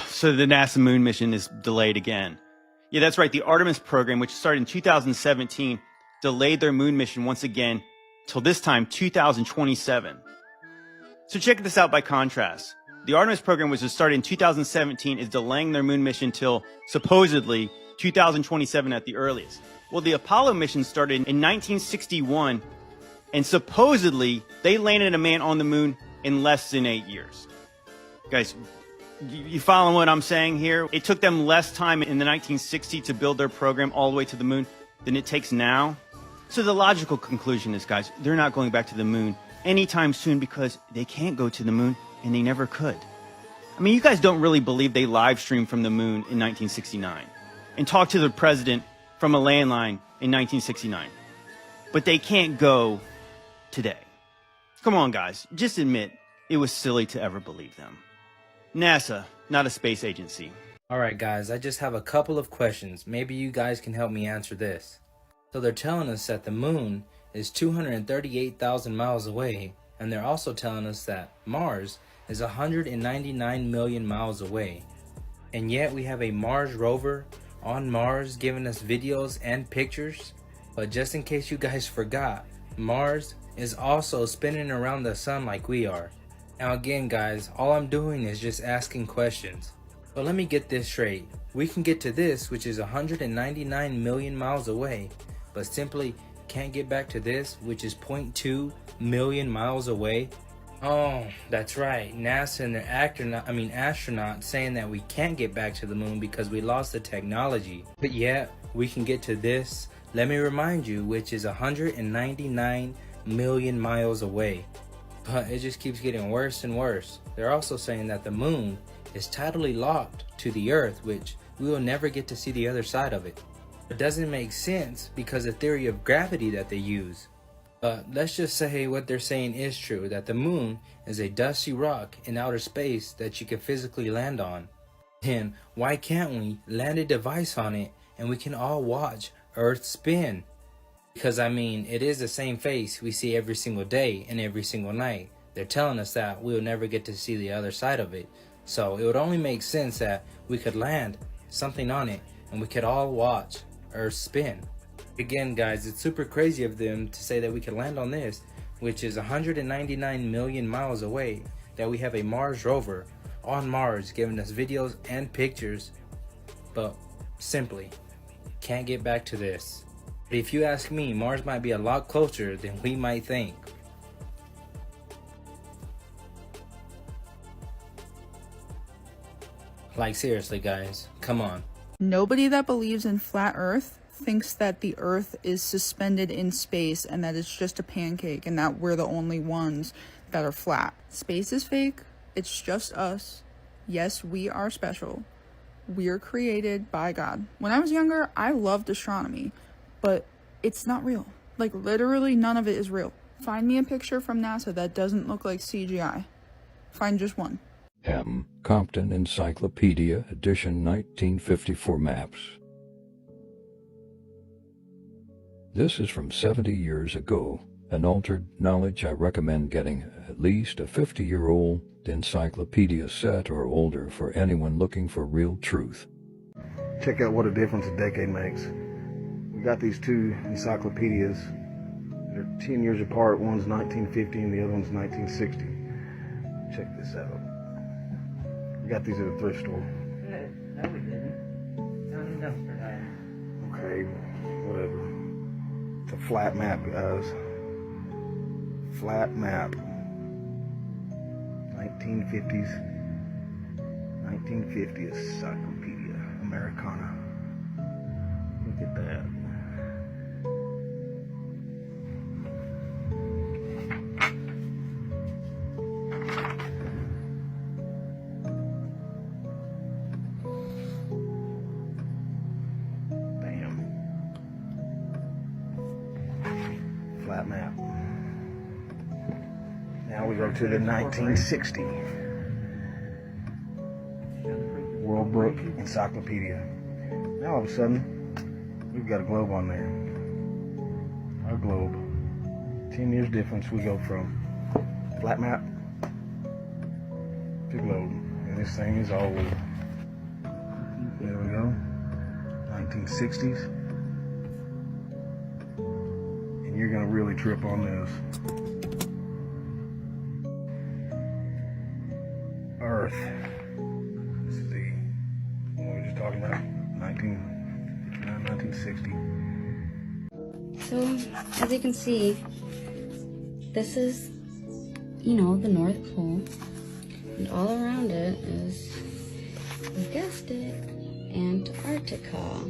So the NASA moon mission is delayed again. Yeah, that's right. The Artemis program, which started in 2017, delayed their moon mission once again till this time, 2027. So check this out by contrast. The Artemis program, which was started in 2017, is delaying their moon mission till supposedly 2027 at the earliest. Well, the Apollo mission started in 1961, and supposedly they landed a man on the moon in less than 8 years. Guys, you following what I'm saying here? It took them less time in the 1960s to build their program all the way to the moon than it takes now. So the logical conclusion is, guys, they're not going back to the moon anytime soon because they can't go to the moon and they never could. I mean, you guys don't really believe they live streamed from the moon in 1969 and talked to the president from a landline in 1969. But they can't go today. Come on, guys, just admit it was silly to ever believe them. NASA, not a space agency. Alright guys, I just have a couple of questions. Maybe you guys can help me answer this. So they're telling us that the moon is 238,000 miles away, and they're also telling us that Mars is 199 million miles away. And yet we have a Mars rover on Mars giving us videos and pictures. But just in case you guys forgot, Mars is also spinning around the sun like we are. Now again guys, all I'm doing is just asking questions. But let me get this straight. We can get to this, which is 199 million miles away, but simply can't get back to this, which is 0.2 million miles away. Oh, that's right. NASA and their astronauts saying that we can't get back to the moon because we lost the technology. But yet, we can get to this, let me remind you, which is 199 million miles away. But it just keeps getting worse and worse. They're also saying that the moon is tidally locked to the earth, which we will never get to see the other side of it. It doesn't make sense because the theory of gravity that they use. But let's just say what they're saying is true, that the moon is a dusty rock in outer space that you can physically land on. Then why can't we land a device on it and we can all watch Earth spin? Because I mean, it is the same face we see every single day and every single night. They're telling us that we'll never get to see the other side of it. So it would only make sense that we could land something on it and we could all watch Earth spin. Again guys, it's super crazy of them to say that we could land on this, which is 199 million miles away, that we have a Mars rover on Mars giving us videos and pictures, but simply can't get back to this. But if you ask me, Mars might be a lot closer than we might think. Like seriously guys, come on. Nobody that believes in flat Earth thinks that the Earth is suspended in space and that it's just a pancake and that we're the only ones that are flat. Space is fake. It's just us. Yes, we are special. We're created by God. When I was younger, I loved astronomy, but it's not real. Like literally none of it is real. Find me a picture from NASA that doesn't look like CGI. Find just one. M. Compton Encyclopedia, edition 1954 maps. This is from 70 years ago. An altered knowledge. I recommend getting at least a 50-year-old encyclopedia set or older for anyone looking for real truth. Check out what a difference a decade makes. We got these two encyclopedias. They're 10 years apart. One's 1950 and the other one's 1960. Check this out. We got these at a thrift store. No, we didn't. Down in dumpster dive. Okay, whatever. It's a flat map, guys. Flat map. 1950s. 1950 Encyclopedia Americana. Look at that. Flat map. Now we go to the 1960 World Book Encyclopedia. Now all of a sudden, we've got a globe on there. Our globe. 10 years difference. We go from flat map to globe. And And this thing is old. There we go. 1960s. And you're gonna really trip on this. Earth. This is the one we were just talking about. 1959, 1960. So, as you can see, this is, the North Pole. And all around it is, you guessed it, Antarctica.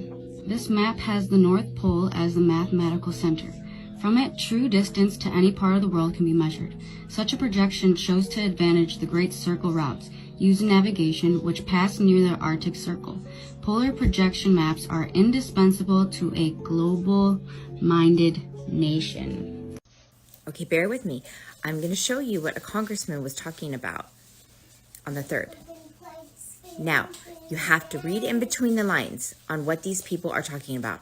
This map has the North Pole as the mathematical center. From it, true distance to any part of the world can be measured. Such a projection shows to advantage the Great Circle routes used in navigation which pass near the Arctic Circle. Polar projection maps are indispensable to a global-minded nation. Okay, bear with me. I'm going to show you what a congressman was talking about on the 3rd. Now, you have to read in between the lines on what these people are talking about.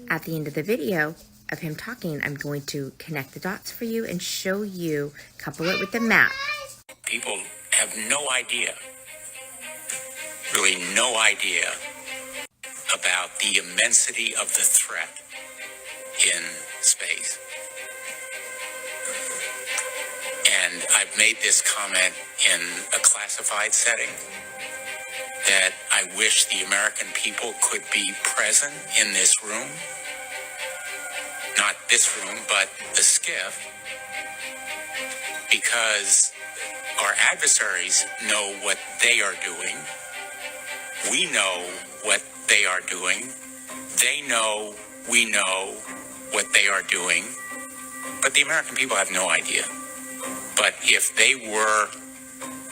At the end of the video of him talking, I'm going to connect the dots for you and show you, couple it with the map. People have no idea, really no idea, about the immensity of the threat in space. And I've made this comment in a classified setting, that I wish the American people could be present in this room. Not this room, but the skiff, because our adversaries know what they are doing. We know what they are doing. They know we know what they are doing. But the American people have no idea. But if they were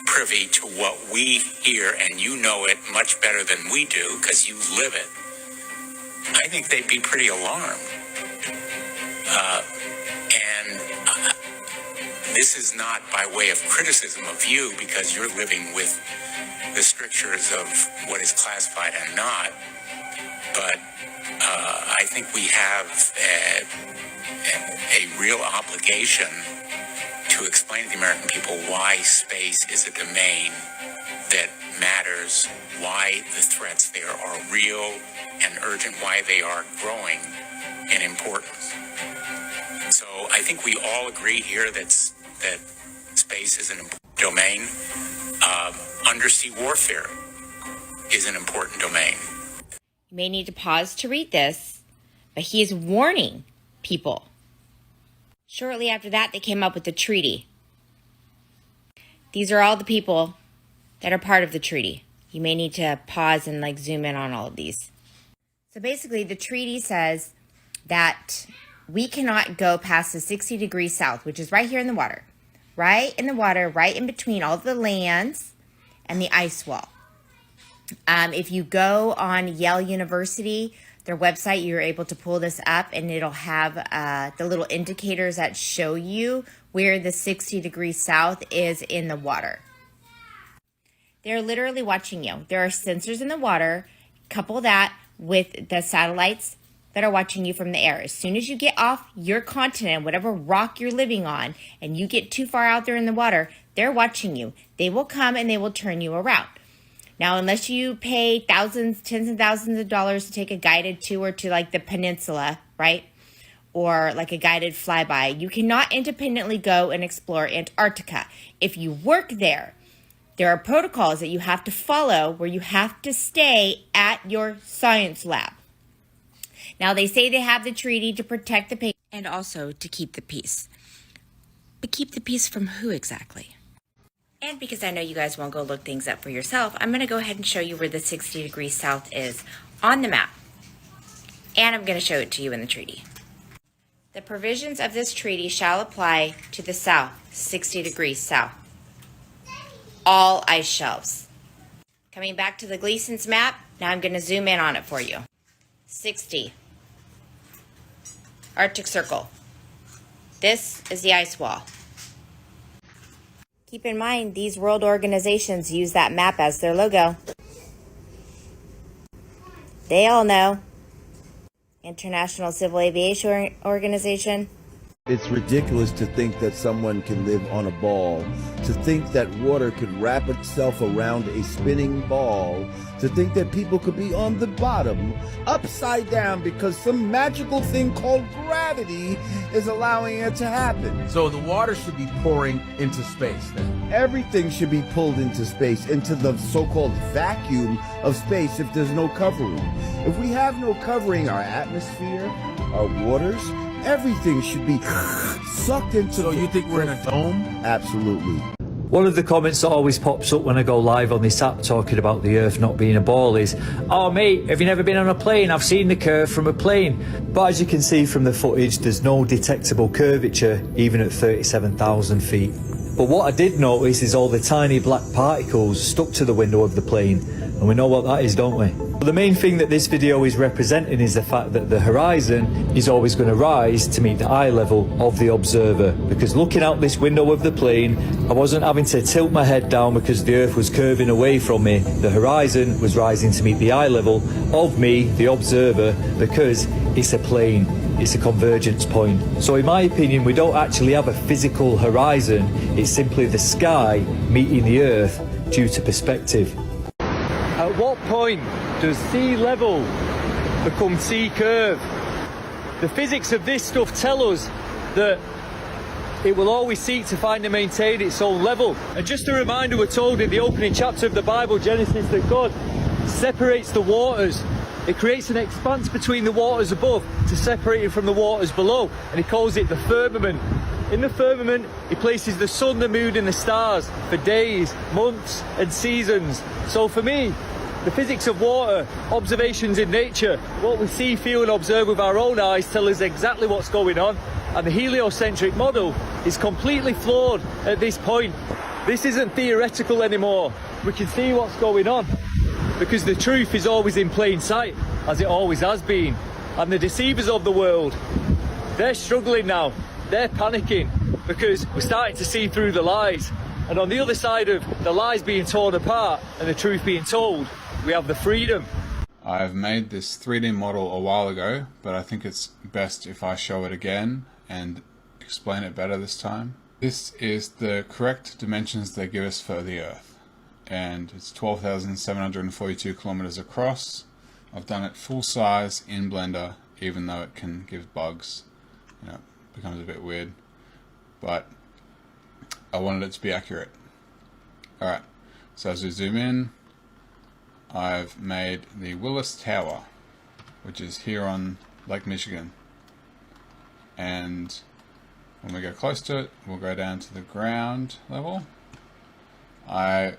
privy to what we hear, and you know it much better than we do because you live it, I think they'd be pretty alarmed. This is not by way of criticism of you, because you're living with the strictures of what is classified and not. But I think we have a real obligation to explain to the American people why space is a domain that matters, why the threats there are real and urgent, why they are growing in importance. So I think we all agree here that space is an important domain. Undersea warfare is an important domain. You may need to pause to read this, but he is warning people. Shortly after that, they came up with the treaty. These are all the people that are part of the treaty. You may need to pause and zoom in on all of these. So basically, the treaty says that we cannot go past the 60 degrees south, which is right here in the water. Right in the water, right in between all the lands and the ice wall. If you go on Yale University, their website, you're able to pull this up, and it'll have the little indicators that show you where the 60 degrees south is in the water. They're literally watching you. There are sensors in the water. Couple that with the satellites that are watching you from the air. As soon as you get off your continent, whatever rock you're living on, and you get too far out there in the water, they're watching you. They will come and they will turn you around. Now, unless you pay thousands, tens of thousands of dollars to take a guided tour to the peninsula, right? Or a guided flyby, you cannot independently go and explore Antarctica. If you work there, there are protocols that you have to follow where you have to stay at your science lab. Now, they say they have the treaty to protect the patient and also to keep the peace. But keep the peace from who exactly? And because I know you guys won't go look things up for yourself, I'm going to go ahead and show you where the 60 degrees south is on the map. And I'm going to show it to you in the treaty. The provisions of this treaty shall apply to the south, 60 degrees south. All ice shelves. Coming back to the Gleason's map, now I'm going to zoom in on it for you. 60. Arctic Circle. This is the ice wall. Keep in mind, these world organizations use that map as their logo. They all know. International Civil Aviation Organization, It's ridiculous to think that someone can live on a ball, to think that water could wrap itself around a spinning ball, to think that people could be on the bottom, upside down, because some magical thing called gravity is allowing it to happen. So the water should be pouring into space then? Everything should be pulled into space, into the so-called vacuum of space if there's no covering. If we have no covering, our atmosphere, our waters, everything should be sucked into. So you think we're in a dome? Absolutely. One of the comments that always pops up when I go live on this app talking about the Earth not being a ball is, "Oh mate, have you never been on a plane? I've seen the curve from a plane." But as you can see from the footage, there's no detectable curvature even at 37,000 feet. But what I did notice is all the tiny black particles stuck to the window of the plane, and we know what that is, don't we? But the main thing that this video is representing is the fact that the horizon is always going to rise to meet the eye level of the observer, because looking out this window of the plane, I wasn't having to tilt my head down because the Earth was curving away from me. The horizon was rising to meet the eye level of me, the observer, because it's a plane. It's a convergence point. So in my opinion, we don't actually have a physical horizon. It's simply the sky meeting the Earth due to perspective. At what point does sea level become sea curve? The physics of this stuff tell us that it will always seek to find and maintain its own level. And just a reminder, we're told in the opening chapter of the Bible, Genesis, that God separates the waters. It creates an expanse between the waters above to separate it from the waters below, and he calls it the firmament. In the firmament, he places the sun, the moon and the stars for days, months and seasons. So for me, the physics of water, observations in nature, what we see, feel and observe with our own eyes tell us exactly what's going on, and the heliocentric model is completely flawed at this point. This isn't theoretical anymore. We can see what's going on, because the truth is always in plain sight, as it always has been. And the deceivers of the world, they're struggling now. They're panicking because we're starting to see through the lies. And on the other side of the lies being torn apart and the truth being told, we have the freedom. I've made this 3D model a while ago, but I think it's best if I show it again and explain it better this time. This is the correct dimensions they give us for the Earth, and it's 12,742 kilometers across. I've done it full size in Blender, even though it can give bugs. You know, it becomes a bit weird, but I wanted it to be accurate. Alright, so as we zoom in, I've made the Willis Tower, which is here on Lake Michigan. And when we go close to it, we'll go down to the ground level. I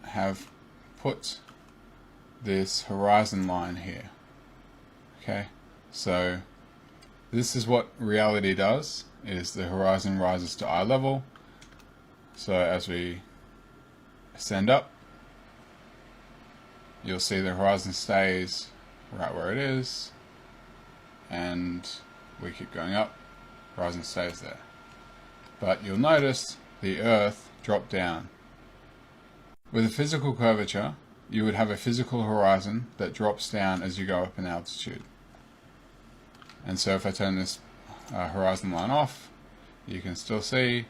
have put this horizon line here. Okay, so this is what reality does, is the horizon rises to eye level. So as we ascend up, you'll see the horizon stays right where it is, and we keep going up, horizon stays there. But you'll notice the Earth dropped down. With a physical curvature, you would have a physical horizon that drops down as you go up in altitude. And so if I turn this horizon line off, you can still see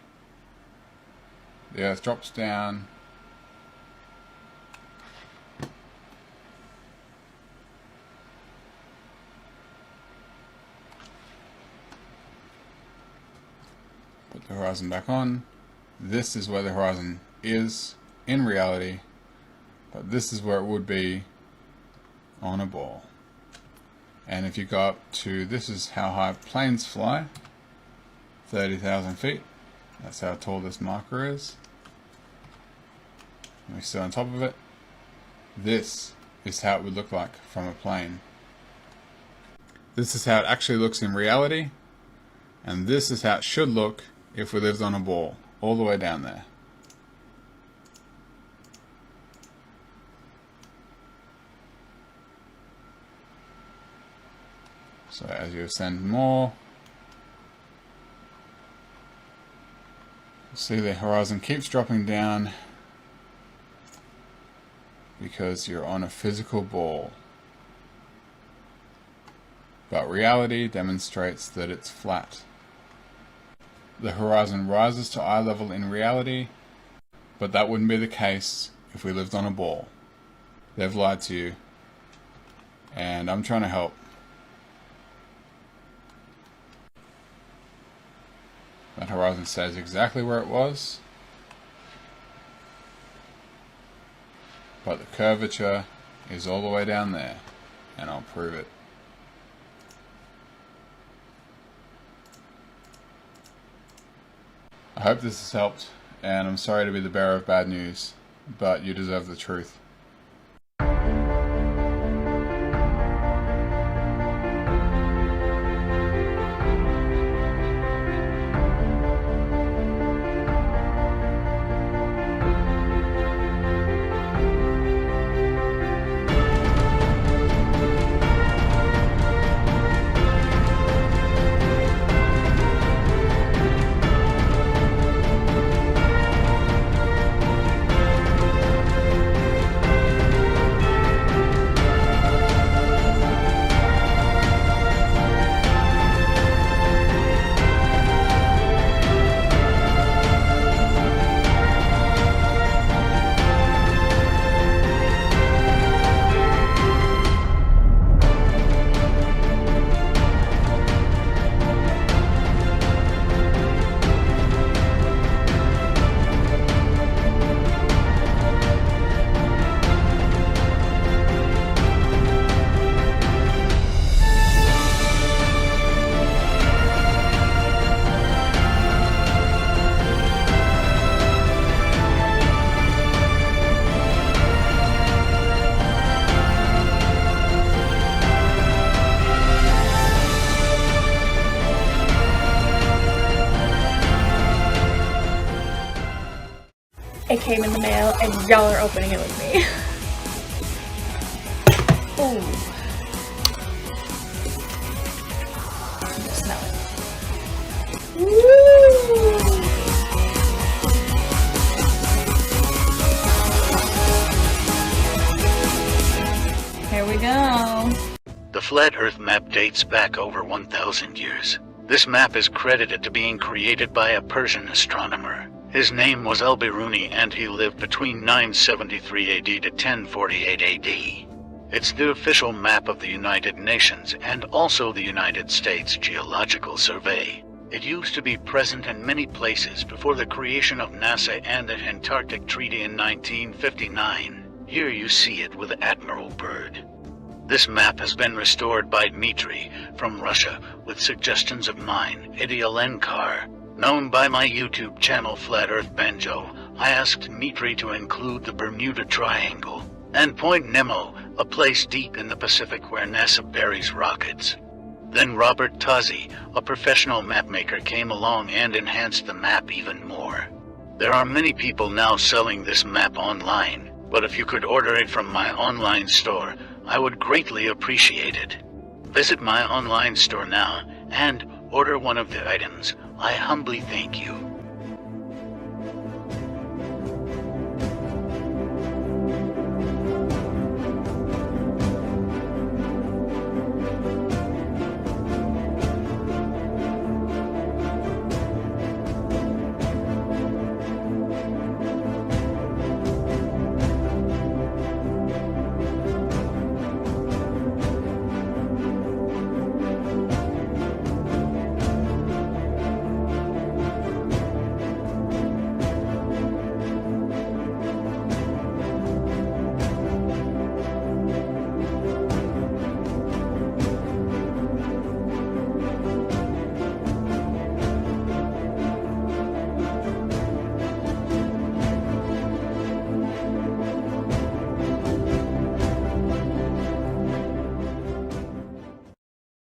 the Earth drops down. Put the horizon back on. This is where the horizon is in reality, but this is where it would be on a ball. And if you go up to, this is how high planes fly, 30,000 feet. That's how tall this marker is. And we sit on top of it. This is how it would look like from a plane. This is how it actually looks in reality, and this is how it should look if we lived on a ball, all the way down there. So as you ascend more, you'll see the horizon keeps dropping down because you're on a physical ball. But reality demonstrates that it's flat. the horizon rises to eye level in reality, but that wouldn't be the case if we lived on a ball. They've lied to you, and I'm trying to help. That horizon stays exactly where it was, but the curvature is all the way down there, and I'll prove it. I hope this has helped, and I'm sorry to be the bearer of bad news, but you deserve the truth. It came in the mail and y'all are opening it with me. Ooh. Smell it. Woo! Here we go. The flat Earth map dates back over 1,000 years. This map is credited to being created by a Persian astronomer. His name was Al-Biruni, and he lived between 973 AD to 1048 AD. It's the official map of the United Nations and also the United States Geological Survey. It used to be present in many places before the creation of NASA and the Antarctic Treaty in 1959. Here you see it with Admiral Byrd. This map has been restored by Dmitry from Russia with suggestions of mine, Idialenkar. Known by my YouTube channel Flat Earth Banjo, I asked Dmitry to include the Bermuda Triangle and Point Nemo, a place deep in the Pacific where NASA buries rockets. Then Robert Tozzi, a professional mapmaker, came along and enhanced the map even more. There are many people now selling this map online, but if you could order it from my online store, I would greatly appreciate it. Visit my online store now and order one of the items. I humbly thank you.